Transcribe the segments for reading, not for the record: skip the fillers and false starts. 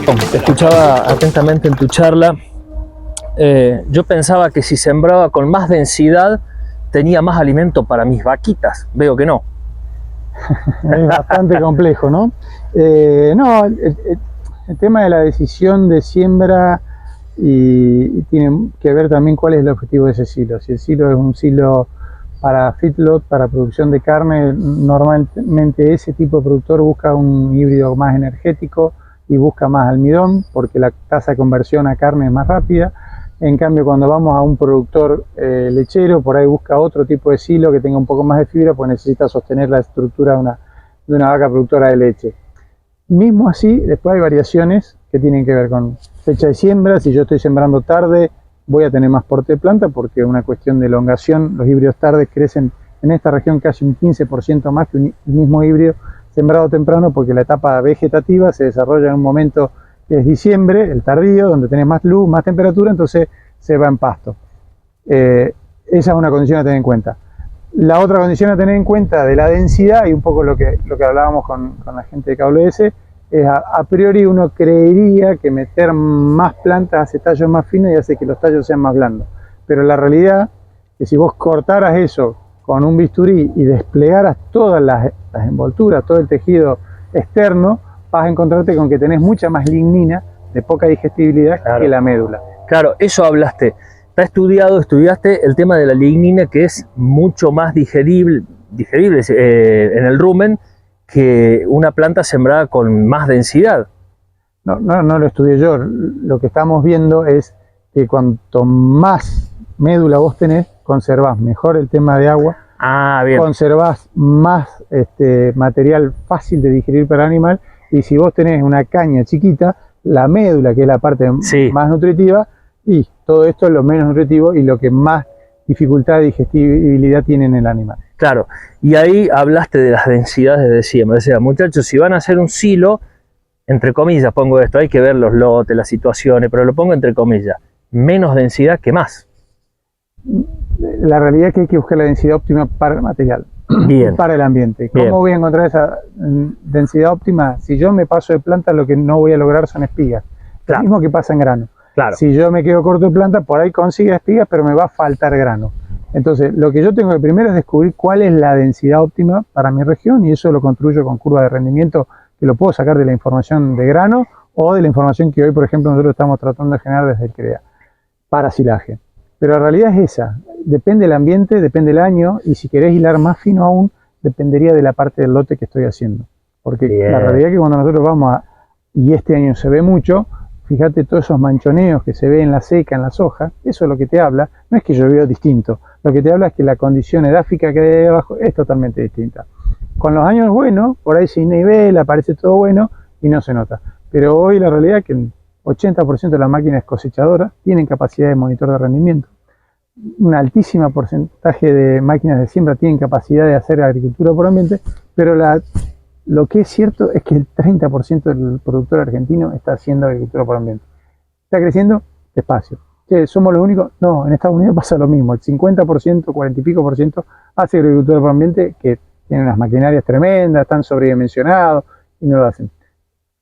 Te escuchaba atentamente en tu charla. Yo pensaba que si sembraba con más densidad tenía más alimento para mis vaquitas. Veo que no. Es bastante complejo, ¿no? No, el tema de la decisión de siembra y tiene que ver también cuál es el objetivo de ese silo. Si el silo es un silo para feedlot, para producción de carne, normalmente ese tipo de productor busca un híbrido más energético y busca más almidón porque la tasa de conversión a carne es más rápida. En cambio, cuando vamos a un productor lechero, por ahí busca otro tipo de silo que tenga un poco más de fibra, pues necesita sostener la estructura de una vaca productora de leche. Mismo así, después hay variaciones que tienen que ver con fecha de siembra. Si yo estoy sembrando tarde, voy a tener más porte de planta porque es una cuestión de elongación. Los híbridos tardes crecen en esta región casi un 15% más que un mismo híbrido sembrado temprano, porque la etapa vegetativa se desarrolla en un momento que es diciembre, el tardío, donde tenés más luz, más temperatura, entonces se va en pasto. Esa es una condición a tener en cuenta. La otra condición a tener en cuenta de la densidad, y un poco lo que hablábamos con la gente de KWS, es a priori uno creería que meter más plantas hace tallos más finos y hace que los tallos sean más blandos. Pero la realidad es que si vos cortaras eso con un bisturí y desplegaras todas las envolturas, todo el tejido externo, vas a encontrarte con que tenés mucha más lignina de poca digestibilidad, claro, que la médula. Claro, eso hablaste. Está estudiaste el tema de la lignina, que es mucho más digerible en el rumen que una planta sembrada con más densidad. No lo estudié yo. Lo que estamos viendo es que cuanto más médula vos tenés, conservás mejor el tema de agua, conservás más material fácil de digerir para el animal, y si vos tenés una caña chiquita, la médula, que es la parte más nutritiva, y todo esto es lo menos nutritivo y lo que más dificultad de digestibilidad tiene en el animal. Claro, y ahí hablaste de las densidades de siembra. O sea, muchachos, si van a hacer un silo, entre comillas pongo esto, hay que ver los lotes, las situaciones, pero lo pongo entre comillas, menos densidad que más. La realidad es que hay que buscar la densidad óptima para el material, para el ambiente. ¿Cómo voy a encontrar esa densidad óptima? Si yo me paso de planta, lo que no voy a lograr son espigas. Claro. Lo mismo que pasa en grano. Claro. Si yo me quedo corto de planta, por ahí consigo espigas, pero me va a faltar grano. Entonces, lo que yo tengo que primero es descubrir cuál es la densidad óptima para mi región, y eso lo construyo con curva de rendimiento, que lo puedo sacar de la información de grano o de la información que hoy, por ejemplo, nosotros estamos tratando de generar desde el CREA para silaje. Pero la realidad es esa, depende del ambiente, depende del año, y si querés hilar más fino aún, dependería de la parte del lote que estoy haciendo. Porque la realidad es que cuando nosotros vamos y este año se ve mucho, fíjate todos esos manchoneos que se ve en la seca, en las hojas, eso es lo que te habla, no es que llovió distinto, lo que te habla es que la condición edáfica que hay ahí abajo es totalmente distinta. Con los años buenos, por ahí se nivela, parece todo bueno y no se nota. Pero hoy la realidad es que el 80% de las máquinas cosechadoras tienen capacidad de monitor de rendimiento. Un altísimo porcentaje de máquinas de siembra tienen capacidad de hacer agricultura por ambiente, pero lo que es cierto es que el 30% del productor argentino está haciendo agricultura por ambiente. Está creciendo despacio. ¿Somos los únicos? No, en Estados Unidos pasa lo mismo. El 50%, 40 y pico por ciento hace agricultura por ambiente, que tienen unas maquinarias tremendas, están sobredimensionados y no lo hacen.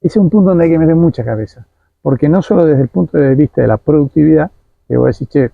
Ese es un punto donde hay que meter mucha cabeza. Porque no solo desde el punto de vista de la productividad, que voy a decir, che,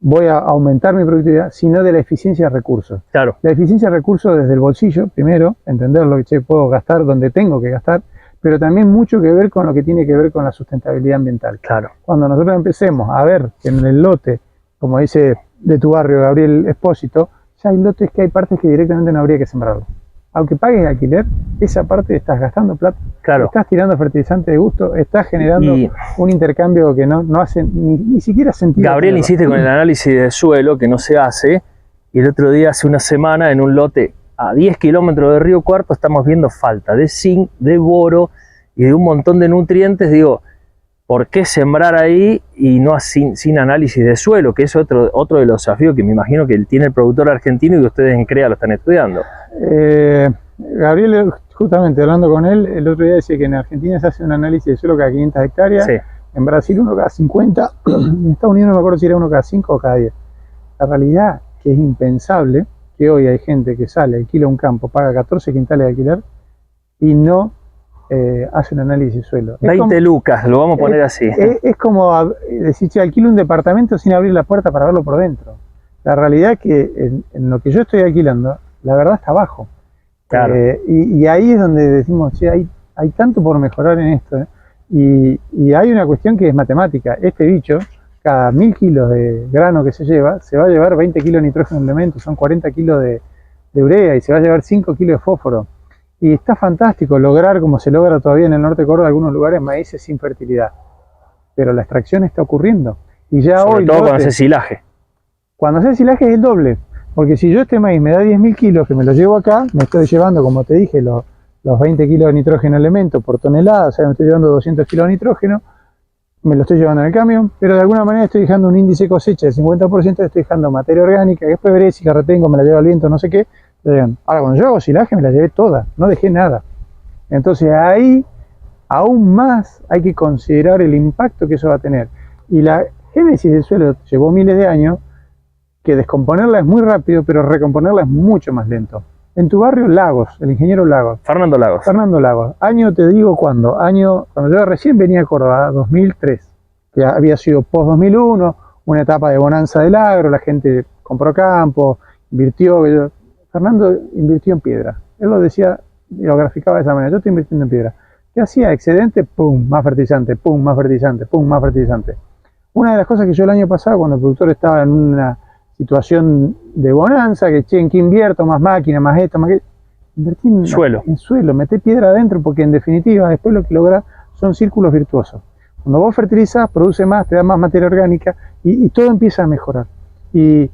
voy a aumentar mi productividad, sino de la eficiencia de recursos. Claro. La eficiencia de recursos desde el bolsillo, primero, entender lo que puedo gastar, donde tengo que gastar, pero también mucho que ver con lo que tiene que ver con la sustentabilidad ambiental. Claro. Cuando nosotros empecemos a ver que en el lote, como dice de tu barrio Gabriel Espósito, ya hay lotes que hay partes que directamente no habría que sembrarlo. Aunque pagues alquiler, esa parte estás gastando plata, claro, estás tirando fertilizante de gusto, estás generando un intercambio que no hace ni siquiera sentido. Gabriel insiste con el análisis de suelo que no se hace, y el otro día, hace una semana, en un lote a 10 kilómetros de Río Cuarto, estamos viendo falta de zinc, de boro y de un montón de nutrientes. Digo, ¿por qué sembrar ahí y no sin análisis de suelo? Que es otro de los desafíos que me imagino que tiene el productor argentino y que ustedes en CREA lo están estudiando. Gabriel, justamente hablando con él, el otro día decía que en Argentina se hace un análisis de suelo cada 500 hectáreas, sí, en Brasil uno cada 50, en Estados Unidos no me acuerdo si era uno cada 5 o cada 10. La realidad es que es impensable que hoy hay gente que sale, alquila un campo, paga 14 quintales de alquiler y no hace un análisis de suelo. 20 lucas, lo vamos a poner así. Es como decir, che, alquilo un departamento sin abrir la puerta para verlo por dentro. La realidad es que en lo que yo estoy alquilando, la verdad está abajo. Claro. Y ahí es donde decimos, che, hay tanto por mejorar en esto. Y hay una cuestión que es matemática. Este bicho, cada 1000 kilos de grano que se va a llevar 20 kilos de nitrógeno en elementos, son 40 kilos de urea y se va a llevar 5 kilos de fósforo. Y está fantástico lograr, como se logra todavía en el norte de Córdoba, algunos lugares, maíces sin fertilidad. Pero la extracción está ocurriendo. Y ya sobre hoy, todo cuando hace silaje. Cuando hace silaje es el doble. Porque si yo este maíz me da 10.000 kilos, que me lo llevo acá, me estoy llevando, como te dije, los 20 kilos de nitrógeno elemento por tonelada, o sea, me estoy llevando 200 kilos de nitrógeno, me lo estoy llevando en el camión, pero de alguna manera estoy dejando un índice de cosecha del 50%, estoy dejando materia orgánica, que después veré si la retengo, me la llevo al viento, no sé qué. Ahora, cuando yo hago silaje, me la llevé toda, no dejé nada. Entonces ahí, aún más, hay que considerar el impacto que eso va a tener. Y la génesis del suelo llevó miles de años, que descomponerla es muy rápido, pero recomponerla es mucho más lento. En tu barrio, Lagos, el ingeniero Lagos. Fernando Lagos. Fernando Lagos. Año, te digo cuándo. Cuando yo recién venía a Córdoba, 2003, que había sido post-2001, una etapa de bonanza del agro, la gente compró campo, invirtió. Fernando invirtió en piedra. Él lo decía y lo graficaba de esa manera. Yo estoy invirtiendo en piedra. ¿Qué hacía? Excedente, pum, más fertilizante, pum, más fertilizante, pum, más fertilizante. Una de las cosas que yo el año pasado, cuando el productor estaba en una situación de bonanza, que che, ¿en qué invierto? Más máquina, más esto, más que... Invertí en suelo, meté piedra adentro, porque en definitiva después lo que logra son círculos virtuosos. Cuando vos fertilizás, produce más, te da más materia orgánica y todo empieza a mejorar. Y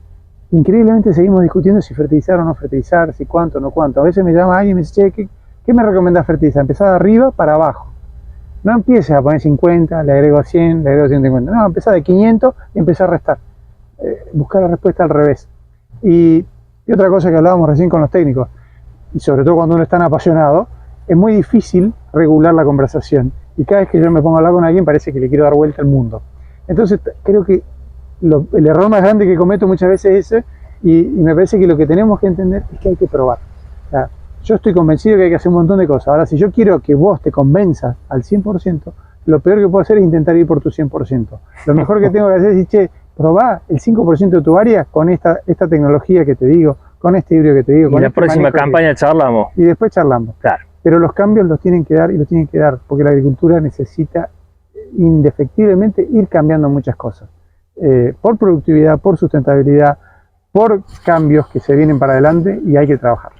increíblemente seguimos discutiendo si fertilizar o no fertilizar, si cuánto o no cuánto. A veces me llama alguien y me dice, che, ¿qué me recomendás fertilizar? Empezar de arriba para abajo. No empieces a poner 50, le agrego 100, le agrego 150. No, empezar de 500 y empezar a restar. Buscar la respuesta al revés. Y otra cosa que hablábamos recién con los técnicos, y sobre todo cuando uno es tan apasionado, es muy difícil regular la conversación. Y cada vez que yo me pongo a hablar con alguien parece que le quiero dar vuelta al mundo. Entonces creo que el error más grande que cometo muchas veces es ese, y me parece que lo que tenemos que entender es que hay que probar. O sea, yo estoy convencido que hay que hacer un montón de cosas. Ahora, si yo quiero que vos te convenzas al 100%, lo peor que puedo hacer es intentar ir por tu 100%. Lo mejor que tengo que hacer es decir, che, probá el 5% de tu área con esta tecnología que te digo, con este híbrido que te digo. Y la próxima campaña charlamos. Y después charlamos. Claro. Pero los cambios los tienen que dar y los tienen que dar, porque la agricultura necesita indefectiblemente ir cambiando muchas cosas. Por productividad, por sustentabilidad, por cambios que se vienen para adelante y hay que trabajar.